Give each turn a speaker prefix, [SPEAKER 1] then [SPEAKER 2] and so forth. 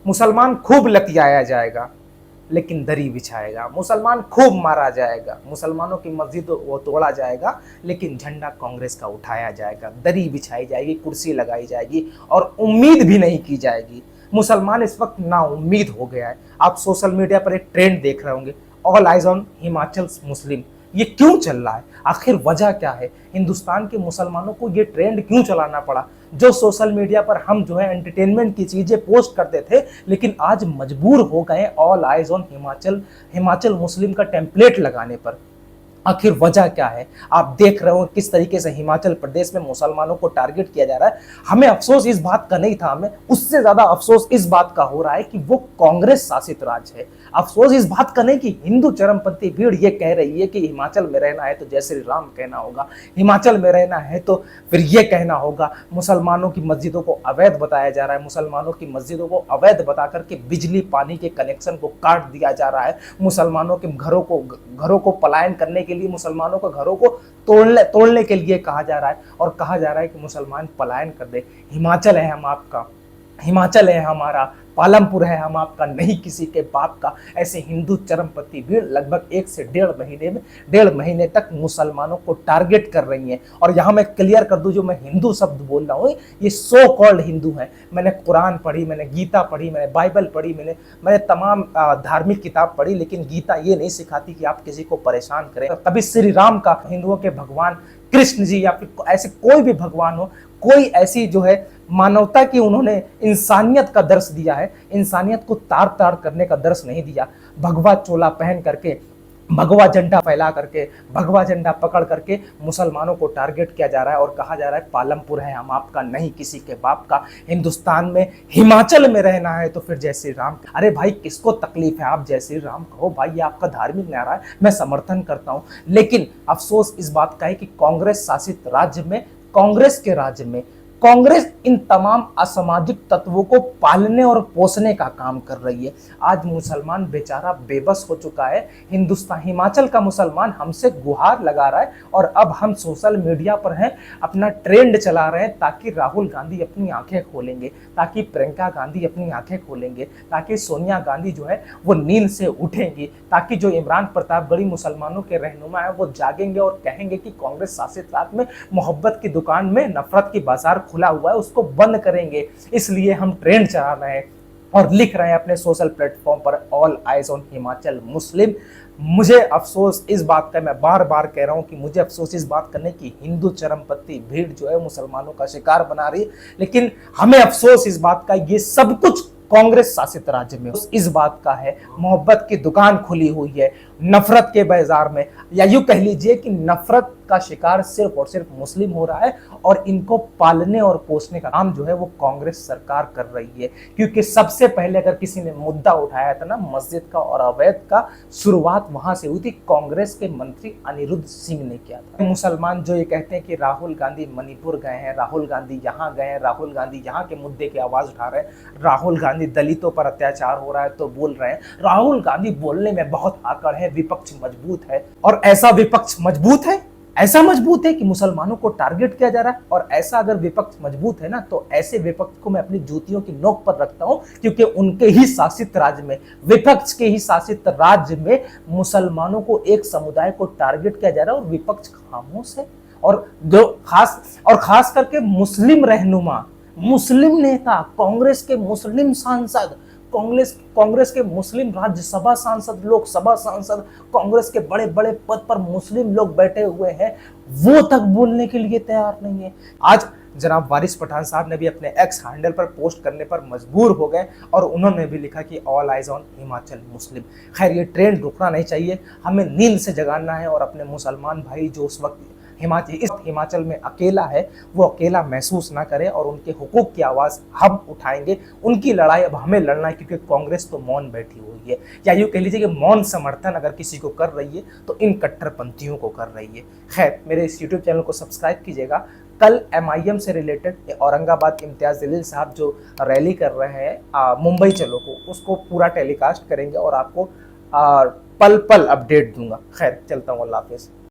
[SPEAKER 1] मुसलमान खूब लतियाया जाएगा लेकिन दरी बिछाएगा, मुसलमान खूब मारा जाएगा, मुसलमानों की मस्जिद वो तोड़ा जाएगा लेकिन झंडा कांग्रेस का उठाया जाएगा, दरी बिछाई जाएगी, कुर्सी लगाई जाएगी और उम्मीद भी नहीं की जाएगी। मुसलमान इस वक्त नाउम्मीद हो गया है। आप सोशल मीडिया पर एक ट्रेंड देख रहे होंगे, ऑल आइज ऑन हिमाचल मुस्लिम। ये क्यों चल रहा है, आखिर वजह क्या है? हिंदुस्तान के मुसलमानों को ये ट्रेंड क्यों चलाना पड़ा? जो सोशल मीडिया पर हम जो है एंटरटेनमेंट की चीजें पोस्ट करते थे, लेकिन आज मजबूर हो गए all eyes on Himachal, Himachal Muslim का टेम्पलेट लगाने पर। आखिर वजह क्या है? आप देख रहे हो किस तरीके से हिमाचल प्रदेश में मुसलमानों को टारगेट किया जा रहा है। हमें अफसोस इस बात का नहीं था, हमें उससे ज्यादा अफसोस इस बात का हो रहा है कि वो कांग्रेस शासित राज्य है। अफसोस इस बात का नहीं कि हिंदू चरमपंथी भीड़ ये कह रही है कि हिमाचल में रहना है तो जय श्री राम कहना होगा, हिमाचल में रहना है तो फिर ये कहना होगा। मुसलमानों की मस्जिदों को अवैध बताया जा रहा है, मुसलमानों की मस्जिदों को अवैध बता करके बिजली पानी के कनेक्शन को काट दिया जा रहा है, मुसलमानों के घरों को पलायन करने के लिए, मुसलमानों के घरों को तोड़ने के लिए कहा जा रहा है और कहा जा रहा है कि मुसलमान पलायन कर दे। हिमाचल है हम आपका, हिमाचल है हमारा, पालमपुर है हम आपका, नहीं किसी के बाप का। ऐसे हिंदू चरमपंथी भीड़ लगभग 1 से 1.5 महीने तक मुसलमानों को टारगेट कर रही है। और यहाँ मैं क्लियर कर दूं, जो मैं हिंदू शब्द बोल रहा हूँ ये सो कॉल्ड हिंदू हैं। मैंने कुरान पढ़ी, मैंने गीता पढ़ी, मैंने बाइबल पढ़ी, मैंने तमाम धार्मिक किताब पढ़ी, लेकिन गीता ये नहीं सिखाती कि आप किसी को परेशान करें। तभी श्री राम का, हिंदुओं के भगवान कृष्ण जी या फिर ऐसे कोई भी भगवान हो, कोई ऐसी जो है मानवता की उन्होंने इंसानियत का दर्श दिया है, इंसानियत को तार तार करने का दर्श नहीं दिया। भगवा चोला पहन करके, भगवा झंडा फैला करके, भगवा झंडा पकड़ करके मुसलमानों को टारगेट किया जा रहा है और कहा जा रहा है पालमपुर है हम आपका, नहीं किसी के बाप का। हिंदुस्तान में हिमाचल में रहना है तो फिर जय श्री राम। अरे भाई किसको तकलीफ है, आप जय श्री राम कहो भाई, ये आपका धार्मिक नारा है, मैं समर्थन करता हूं। लेकिन अफसोस इस बात का है कि कांग्रेस शासित राज्य में, कांग्रेस के राज्य में कांग्रेस इन तमाम असामाजिक तत्वों को पालने और पोसने का काम कर रही है। आज मुसलमान बेचारा बेबस हो चुका है। हिंदुस्तान, हिमाचल का मुसलमान हमसे गुहार लगा रहा है और अब हम सोशल मीडिया पर हैं, अपना ट्रेंड चला रहे हैं ताकि राहुल गांधी अपनी आंखें खोलेंगे, ताकि प्रियंका गांधी अपनी आंखें खोलेंगे, ताकि सोनिया गांधी जो है वो नींद से उठेंगी, ताकि जो इमरान प्रतापगढ़ी मुसलमानों के रहनुमा है वो जागेंगे और कहेंगे कि कांग्रेस शासित राज्य में मोहब्बत की दुकान में नफरत की बाजार खुला हुआ है, उसको बंद करेंगे। इसलिए हम ट्रेंड चला रहे हैं और लिख रहे हैं अपने सोशल प्लेटफॉर्म पर ऑल आइज ऑन हिमाचल मुस्लिम। मुझे अफसोस इस बात का, मैं बार बार कह रहा हूं कि मुझे अफसोस इस बात करने की हिंदू चरमपंथी भीड़ जो है मुसलमानों का शिकार बना रही है, लेकिन हमें अफसोस इस बात का, ये सब कुछ कांग्रेस शासित राज्य में इस बात का है। मोहब्बत की दुकान खुली हुई है नफरत के बाजार में, या यूं कह लीजिए कि नफरत का शिकार सिर्फ और सिर्फ मुस्लिम हो रहा है और इनको पालने और पोसने का काम जो है वो कांग्रेस सरकार कर रही है। क्योंकि सबसे पहले अगर किसी ने मुद्दा उठाया था ना मस्जिद का और अवैध का, शुरुआत वहां से हुई थी, कांग्रेस के मंत्री अनिरुद्ध सिंह ने किया था। मुसलमान जो ये कहते हैं कि राहुल गांधी मणिपुर गए हैं, राहुल गांधी यहाँ गए हैं, राहुल गांधी यहाँ के मुद्दे की आवाज उठा रहे हैं, राहुल गांधी दलितों पर अत्याचार हो रहा है तो बोल रहे हैं, राहुल गांधी बोलने में बहुत आकड़ है, विपक्ष मजबूत है। और ऐसा विपक्ष मजबूत है, ऐसा मजबूत है कि मुसलमानों को टारगेट किया जा रहा है। और ऐसा अगर विपक्ष मजबूत है ना, तो ऐसे विपक्ष को मैं अपनी जूतियों की नोक पर रखता हूं, क्योंकि उनके ही शासित राज्य में, विपक्ष के ही शासित राज्य में मुसलमानों को, एक समुदाय को टारगेट किया जा रहा है और विपक्ष खामोश है। और जो खास करके मुस्लिम रहनुमा, मुस्लिम नेता, कांग्रेस के मुस्लिम सांसद, कांग्रेस के मुस्लिम राज्यसभा सांसद, लोकसभा सांसद, कांग्रेस के बड़े बड़े पद पर मुस्लिम लोग बैठे हुए हैं, वो तक बोलने के लिए तैयार नहीं है। आज जनाब वारिस पठान साहब ने भी अपने एक्स हैंडल पर पोस्ट करने पर मजबूर हो गए और उन्होंने भी लिखा कि ऑल आइज ऑन हिमाचल मुस्लिम। खैर ये ट्रेंड रुकना नहीं चाहिए, हमें नींद से जगाना है और अपने मुसलमान भाई जो उस वक्त हिमाचल में अकेला है, वो अकेला महसूस ना करे और उनके हुकूक की आवाज़ हम उठाएंगे। उनकी लड़ाई अब हमें लड़ना है, क्योंकि कांग्रेस तो मौन बैठी हुई है, या यूँ कह लीजिए कि मौन समर्थन अगर किसी को कर रही है तो इन कट्टरपंथियों को कर रही है। खैर मेरे इस यूट्यूब चैनल को सब्सक्राइब कीजिएगा। कल MIM से रिलेटेड औरंगाबाद इम्तियाज़ जलील साहब जो रैली कर रहे हैं मुंबई चलो को, उसको पूरा टेलीकास्ट करेंगे और आपको पल पल अपडेट दूंगा। खैर चलता हूँ, अल्लाह हाफिज़।